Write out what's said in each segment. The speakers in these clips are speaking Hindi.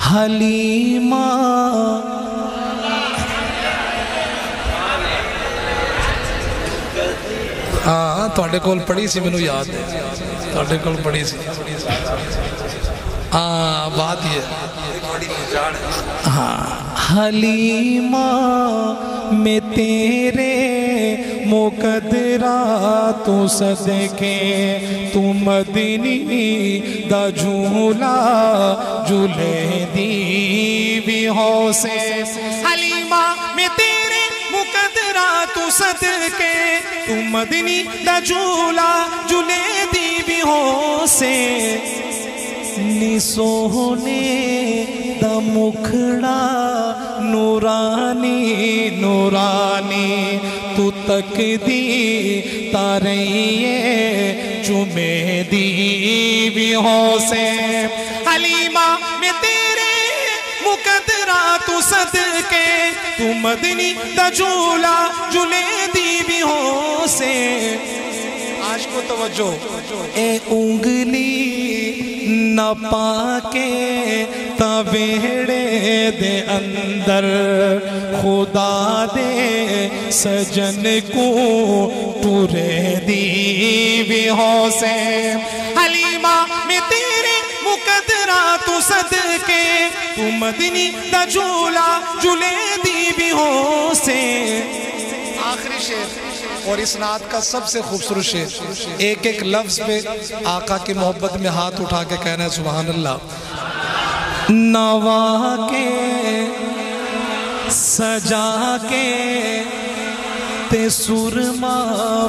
हलीमा हाँ तुहाडे कोल पढ़ी सी, मैनू याद है तुहाडे कोल पढ़ी सी। हाँ बात ये हाँ हलीमा में तेरे मुकदरा तू सदके तू मदनी दा झूला झूले दी भी हो से। हलीमा में तेरे मुकदरा तू सदके तू मदनी दा झूला झूले दी भी हो से। नी सोहने दा मुखड़ा नूरानी नूरानी तू तक दी तारइए चुमे दी भी हो से। हलीमा में तेरे मुकदरा तू सदके तू मदनी दा झूला झूले दी भी हो से। आज को तवज्जो ए उंगली न पाके तवेड़े दे अंदर खुदा दे सजन को टूरे दी भी हो से। हलीमा में तेरे मुकदरा तू सदके तू मदनी दा झूला झूले दी भी हो से। आखिरी शेर और इस नात का सबसे खूबसूरत शेर, एक एक लफ्ज पे आका की मोहब्बत में हाथ उठा के कहना है सुभान अल्लाह। नवा के सजा के ते सुरमा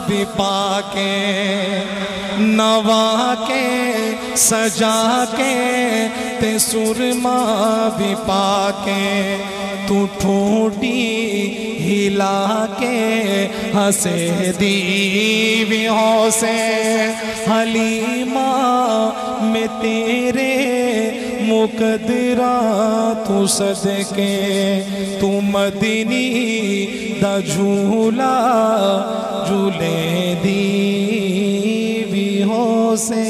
भी पाके नवा के सजा के ते सुरमा भी पाके तू ठूठी हिला के हंसे दीवी हो से। हलीमा में तेरे मुकदरा तू सदके तू मदनी दा झूला झूले दीवी हो से।